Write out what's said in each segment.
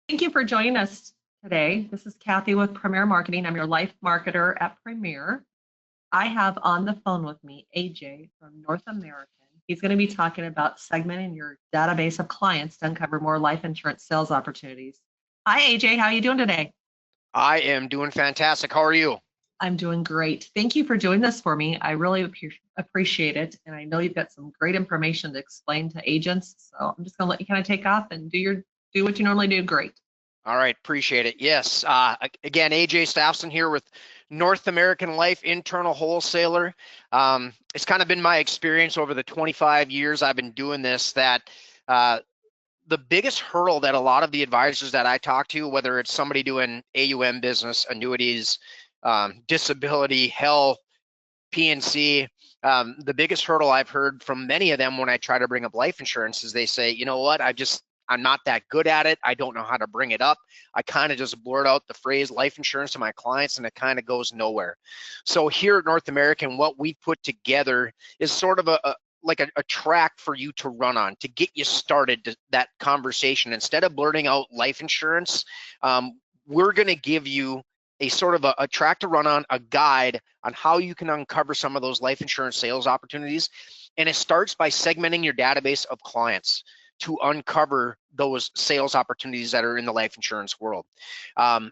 Thank you for joining us today. This is Kathy with Premier Marketing. I'm your life marketer at Premier. I have on the phone with me AJ from North American. He's going to be talking about segmenting your database of clients to uncover more life insurance sales opportunities. Hi, AJ. How are you doing today? I am doing fantastic. How are you? I'm doing great. Thank you for doing this for me. I really appreciate it. And I know you've got some great information to explain to agents. So I'm just going to let you kind of take off and do what you normally do. Great. All right, appreciate it. Yes, again, AJ Staffson here with North American Life Internal Wholesaler. It's kind of been my experience over the 25 years I've been doing this that the biggest hurdle that a lot of the advisors that I talk to, whether it's somebody doing AUM business, annuities, disability, health, PNC, the biggest hurdle I've heard from many of them when I try to bring up life insurance is they say, you know what, I'm not that good at it. I don't know how to bring it up. I kind of just blurt out the phrase life insurance to my clients and it kind of goes nowhere. So here at North American, what we've put together is sort of a track for you to run on to get you started to that conversation. Instead of blurting out life insurance, we're going to give you a sort of a track to run on, a guide on how you can uncover some of those life insurance sales opportunities. And it starts by segmenting your database of clients to uncover those sales opportunities that are in the life insurance world.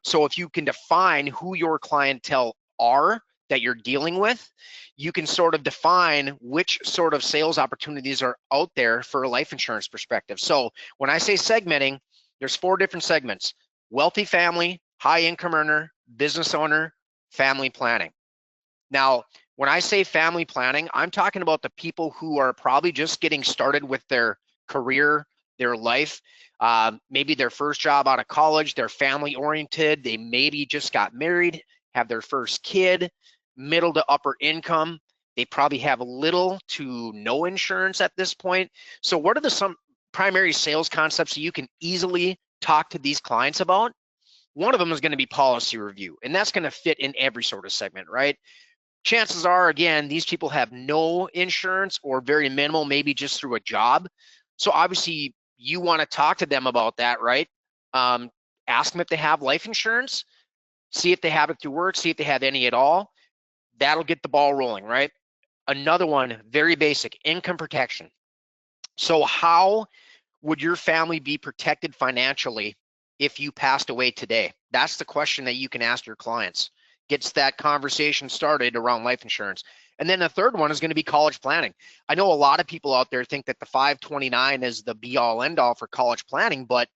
So if you can define who your clientele are that you're dealing with, you can sort of define which sort of sales opportunities are out there for a life insurance perspective. So when I say segmenting, there's 4 different segments: wealthy family, high income earner, business owner, family planning. Now, when I say family planning, I'm talking about the people who are probably just getting started with their career, their life, maybe their first job out of college, they're family oriented, they maybe just got married, have their first kid, middle to upper income, they probably have little to no insurance at this point. So what are some primary sales concepts you can easily talk to these clients about? One of them is going to be policy review, and that's going to fit in every sort of segment, right? Chances are, again, these people have no insurance or very minimal, maybe just through a job. So obviously you want to talk to them about that, right? Ask them if they have life insurance, see if they have it through work, see if they have any at all. That'll get the ball rolling, right? Another one, very basic, income protection. So how would your family be protected financially if you passed away today? That's the question that you can ask your clients. Gets that conversation started around life insurance. And then the third one is going to be college planning. I know a lot of people out there think that the 529 is the be all end all for college planning, but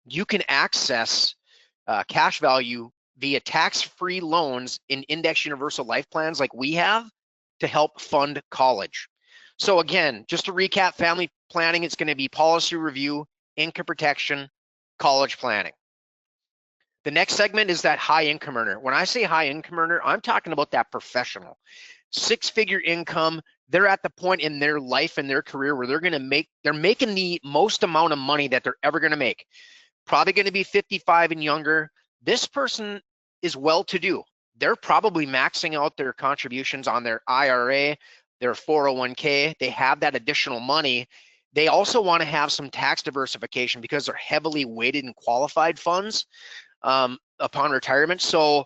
you can access cash value via tax-free loans in index universal life plans like we have to help fund college. So again, just to recap, family planning, it's going to be policy review, income protection, college planning. The next segment is that high income earner. When I say high income earner, I'm talking about that professional. 6-figure income, they're at the point in their life and their career where they're making the most amount of money that they're ever going to make. Probably going to be 55 and younger. This person is well-to-do. They're probably maxing out their contributions on their IRA, their 401k. They have that additional money. They also want to have some tax diversification because they're heavily weighted in qualified funds upon retirement. So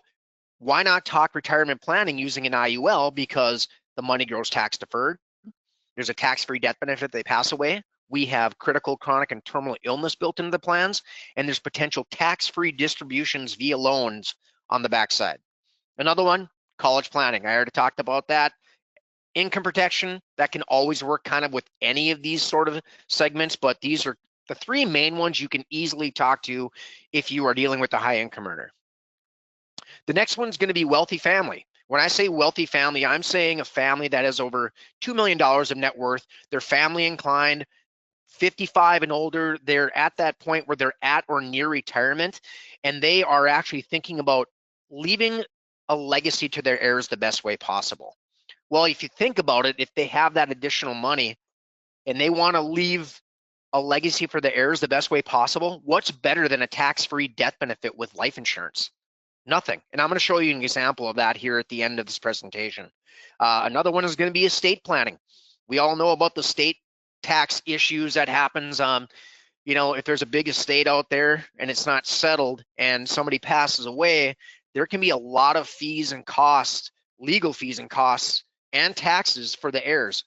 why not talk retirement planning using an IUL? Because the money grows tax deferred. There's a tax-free death benefit if they pass away. We have critical, chronic, and terminal illness built into the plans, and there's potential tax-free distributions via loans on the backside. Another one, college planning. I already talked about that. Income protection, that can always work kind of with any of these sort of segments, but these are the 3 main ones you can easily talk to if you are dealing with a high income earner. The next one's going to be wealthy family. When I say wealthy family, I'm saying a family that has over $2 million of net worth. They're family inclined, 55 and older. They're at that point where they're at or near retirement, and they are actually thinking about leaving a legacy to their heirs the best way possible. Well, if you think about it, if they have that additional money and they want to leave a legacy for the heirs the best way possible, what's better than a tax-free death benefit with life insurance? Nothing. And I'm going to show you an example of that here at the end of this presentation. Another one is going to be estate planning. We all know about the state tax issues that happens. you know, if there's a big estate out there and it's not settled and somebody passes away, there can be a lot of fees and costs, legal fees and costs and taxes for the heirs.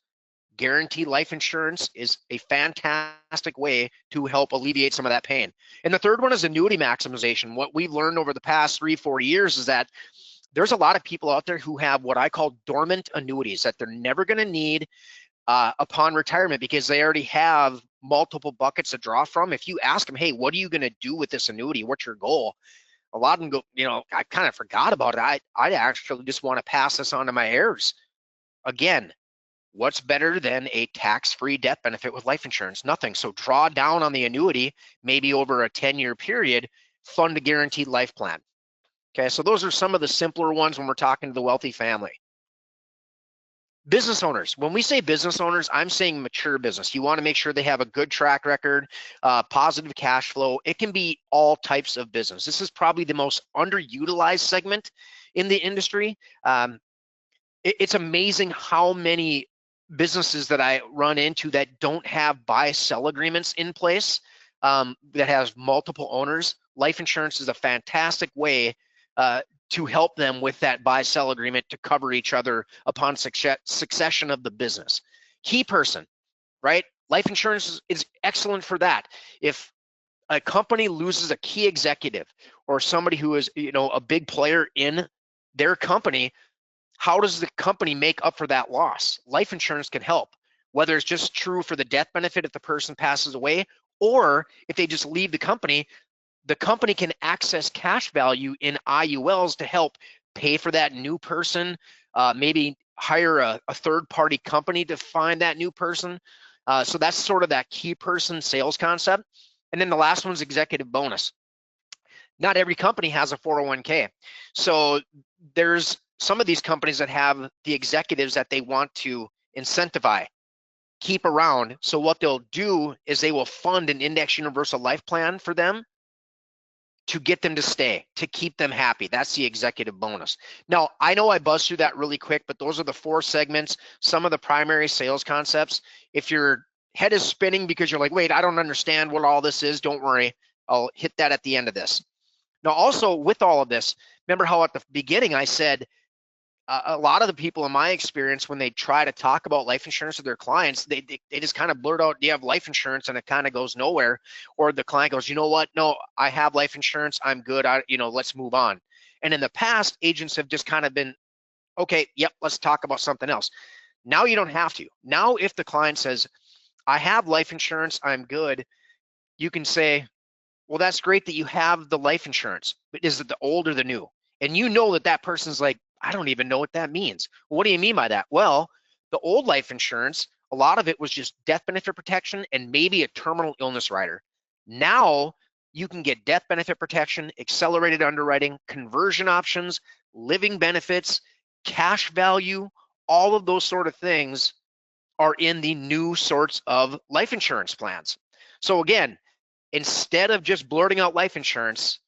Guaranteed life insurance is a fantastic way to help alleviate some of that pain. And the third one is annuity maximization. What we've learned over the past 3-4 years is that there's a lot of people out there who have what I call dormant annuities that they're never going to need upon retirement because they already have multiple buckets to draw from. If you ask them, hey, what are you going to do with this annuity? What's your goal? A lot of them go, you know, I kind of forgot about it. I'd actually just want to pass this on to my heirs. Again, what's better than a tax-free death benefit with life insurance? Nothing. So draw down on the annuity, maybe over a 10-year period, fund a guaranteed life plan. Okay, so those are some of the simpler ones when we're talking to the wealthy family. Business owners. When we say business owners, I'm saying mature business. You want to make sure they have a good track record, positive cash flow. It can be all types of business. This is probably the most underutilized segment in the industry. It's amazing how many businesses that I run into that don't have buy-sell agreements in place, that has multiple owners. Life insurance is a fantastic way to help them with that buy-sell agreement to cover each other upon succession of the business. Key person, right? Life insurance is excellent for that. If a company loses a key executive or somebody who is, you know, a big player in their company, how does the company make up for that loss? Life insurance can help, whether it's just true for the death benefit if the person passes away, or if they just leave the company can access cash value in IULs to help pay for that new person, maybe hire a third-party company to find that new person. So that's sort of that key person sales concept. And then the last one's executive bonus. Not every company has a 401k. So there's some of these companies that have the executives that they want to incentivize, keep around. So what they'll do is they will fund an index universal life plan for them to get them to stay, to keep them happy. That's the executive bonus. Now, I know I buzzed through that really quick, but those are the 4 segments, some of the primary sales concepts. If your head is spinning because you're like, wait, I don't understand what all this is, don't worry. I'll hit that at the end of this. Now, also with all of this, remember how at the beginning I said, a lot of the people in my experience, when they try to talk about life insurance with their clients, they just kind of blurt out, do you have life insurance? And it kind of goes nowhere. Or the client goes, you know what? No, I have life insurance. I'm good. Let's move on. And in the past, agents have just kind of been, okay, yep, let's talk about something else. Now you don't have to. Now, if the client says, I have life insurance, I'm good, you can say, well, that's great that you have the life insurance, but is it the old or the new? And you know that that person's like, I don't even know what that means. Well, what do you mean by that? Well, the old life insurance, a lot of it was just death benefit protection and maybe a terminal illness rider. Now you can get death benefit protection, accelerated underwriting, conversion options, living benefits, cash value, all of those sort of things are in the new sorts of life insurance plans. So again, instead of just blurting out life insurance,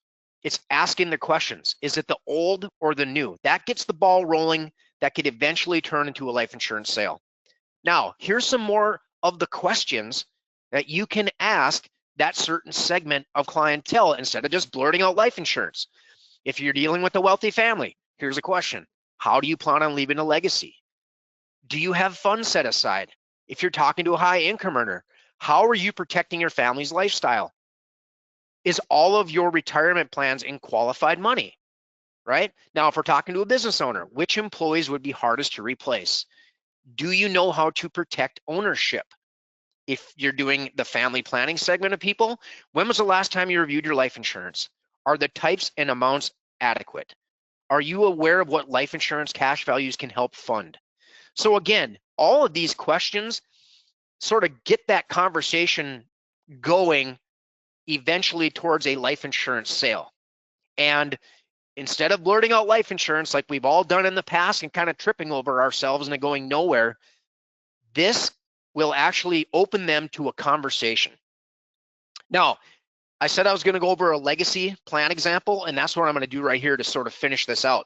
it's asking the questions. Is it the old or the new? That gets the ball rolling. That could eventually turn into a life insurance sale. Now, here's some more of the questions that you can ask that certain segment of clientele instead of just blurting out life insurance. If you're dealing with a wealthy family, here's a question. How do you plan on leaving a legacy? Do you have funds set aside? If you're talking to a high income earner, how are you protecting your family's lifestyle? Is all of your retirement plans in qualified money, right? Now, if we're talking to a business owner, which employees would be hardest to replace? Do you know how to protect ownership? If you're doing the family planning segment of people, when was the last time you reviewed your life insurance? Are the types and amounts adequate? Are you aware of what life insurance cash values can help fund? So again, all of these questions sort of get that conversation going eventually towards a life insurance sale. And instead of blurting out life insurance like we've all done in the past and kind of tripping over ourselves and going nowhere, this will actually open them to a conversation. Now, I said I was going to go over a legacy plan example, and that's what I'm going to do right here to sort of finish this out.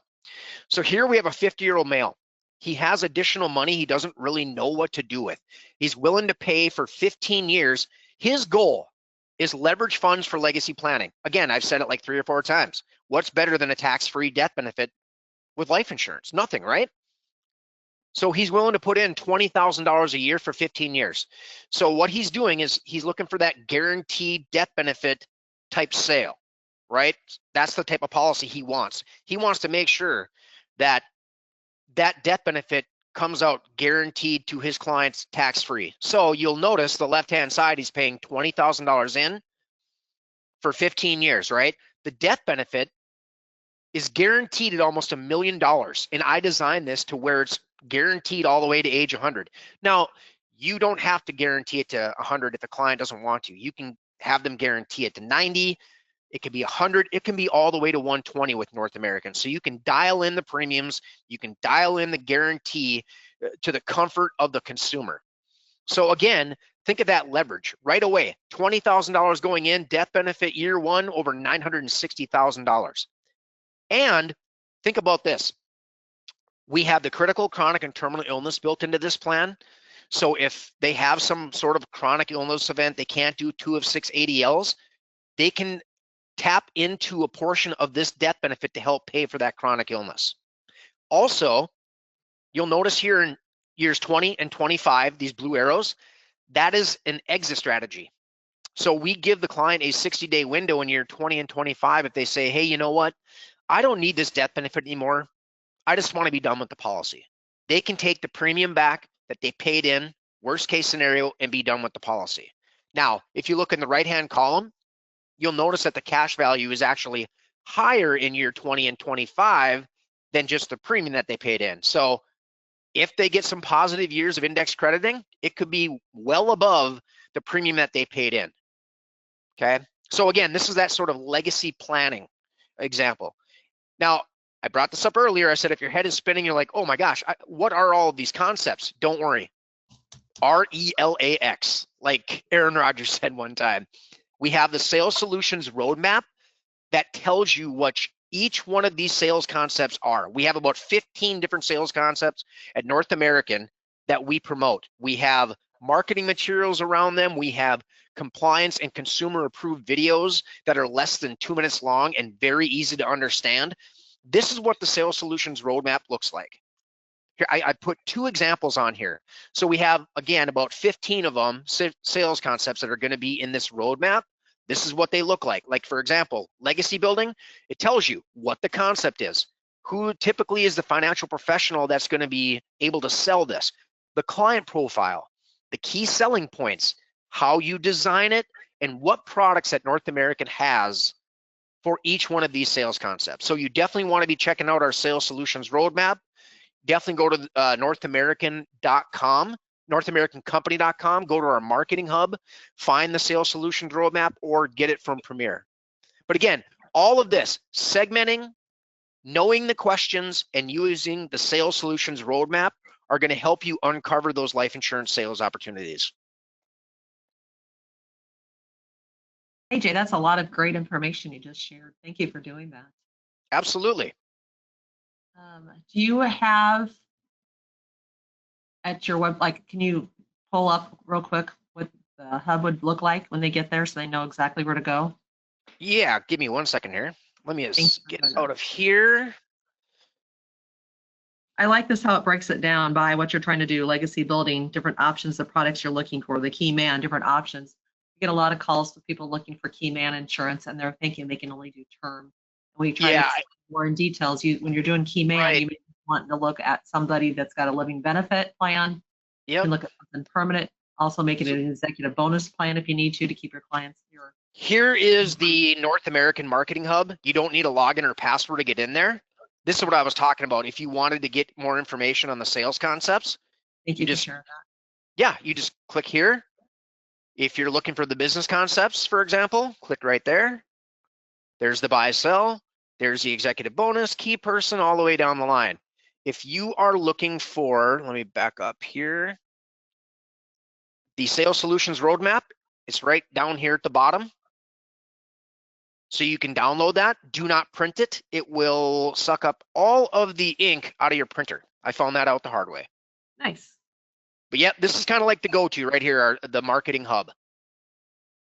So here we have a 50-year-old male. He has additional money he doesn't really know what to do with. He's willing to pay for 15 years. His goal is leverage funds for legacy planning. Again, I've said it like 3 or 4 times. What's better than a tax-free death benefit with life insurance? Nothing, right? So he's willing to put in $20,000 a year for 15 years. So what he's doing is he's looking for that guaranteed death benefit type sale, right? That's the type of policy he wants. He wants to make sure that that death benefit comes out guaranteed to his clients tax-free. So you'll notice the left-hand side, he's paying $20,000 in for 15 years, right? The death benefit is guaranteed at almost $1 million. And I designed this to where it's guaranteed all the way to age 100. Now, you don't have to guarantee it to 100 if the client doesn't want to. You can have them guarantee it to 90. It could be 100. It can be all the way to 120 with North American. So you can dial in the premiums. You can dial in the guarantee to the comfort of the consumer. So again, think of that leverage right away. $20,000 going in, death benefit year one, over $960,000. And think about this. We have the critical, chronic, and terminal illness built into this plan. So if they have some sort of chronic illness event, they can't do 2 of 6 ADLs, they can tap into a portion of this death benefit to help pay for that chronic illness. Also, you'll notice here in years 20 and 25, these blue arrows, that is an exit strategy. So we give the client a 60-day window in year 20 and 25 if they say, hey, you know what? I don't need this death benefit anymore. I just want to be done with the policy. They can take the premium back that they paid in, worst case scenario, and be done with the policy. Now, if you look in the right-hand column, you'll notice that the cash value is actually higher in year 20 and 25 than just the premium that they paid in. So if they get some positive years of index crediting, it could be well above the premium that they paid in. Okay. So again, this is that sort of legacy planning example. Now, I brought this up earlier. I said, if your head is spinning, you're like, oh my gosh, what are all of these concepts? Don't worry. RELAX, like Aaron Rodgers said one time. We have the sales solutions roadmap that tells you what each one of these sales concepts are. We have about 15 different sales concepts at North American that we promote. We have marketing materials around them. We have compliance and consumer approved videos that are less than 2 minutes long and very easy to understand. This is what the sales solutions roadmap looks like. Here, I put 2 examples on here. So we have, again, about 15 of them, sales concepts that are going to be in this roadmap. This is what they look like. Like, for example, legacy building, it tells you what the concept is, who typically is the financial professional that's going to be able to sell this, the client profile, the key selling points, how you design it, and what products that North American has for each one of these sales concepts. So you definitely want to be checking out our sales solutions roadmap. Definitely go to northamerican.com, northamericancompany.com, go to our marketing hub, find the sales solutions roadmap, or get it from Premier. But again, all of this, segmenting, knowing the questions, and using the sales solutions roadmap are going to help you uncover those life insurance sales opportunities. AJ, that's a lot of great information you just shared. Thank you for doing that. Absolutely. Do you have at your web, like, can you pull up real quick what the hub would look like when they get there so they know exactly where to go? Yeah, give me 1 second here. Let me just get Thanks. out of here. I like this, how it breaks it down by what you're trying to do, legacy building, different options, the products you're looking for, the key man, different options. You get a lot of calls with people looking for key man insurance and they're thinking they can only do term. When you try to explain more in details, when you're doing key man, Right. you may want to look at somebody that's got a living benefit plan. You Yep. can look at something permanent, also make it an executive bonus plan if you need to keep your clients here. Here is the North American Marketing Hub. You don't need a login or password to get in there. This is what I was talking about. If you wanted to get more information on the sales concepts, Thank you for sharing that. yeah, you just click here. If you're looking for the business concepts, for example, click right there. There's the buy sell. There's the executive bonus, key person, all the way down the line. If you are looking for, let me back up here. The sales solutions roadmap, it's right down here at the bottom. So you can download that. Do not print it. It will suck up all of the ink out of your printer. I found that out the hard way. Nice. But yeah, this is kind of like the go-to right here, the marketing hub.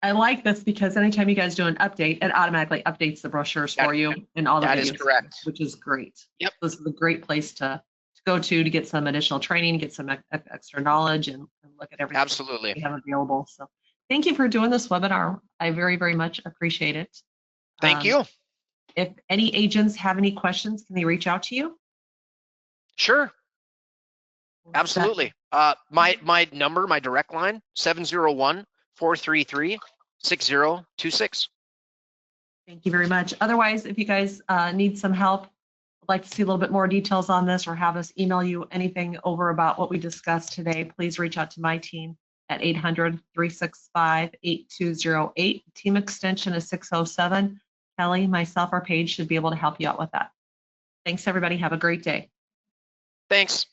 I like this because anytime you guys do an update, it automatically updates the brochures for you and all the That is videos, correct. which is great. Yep. This is a great place to go to get some additional training, get some extra knowledge, and look at everything Absolutely. we have available. So thank you for doing this webinar. I very, very much appreciate it. Thank you. If any agents have any questions, can they reach out to you? Sure. Absolutely. My number, my direct line, 701-433-6026. Thank you very much. Otherwise, if you guys need some help, would like to see a little bit more details on this or have us email you anything over about what we discussed today, please reach out to my team at 800-365-8208. Team extension is 607. Kelly, myself, or Paige should be able to help you out with that. Thanks, everybody. Have a great day. Thanks.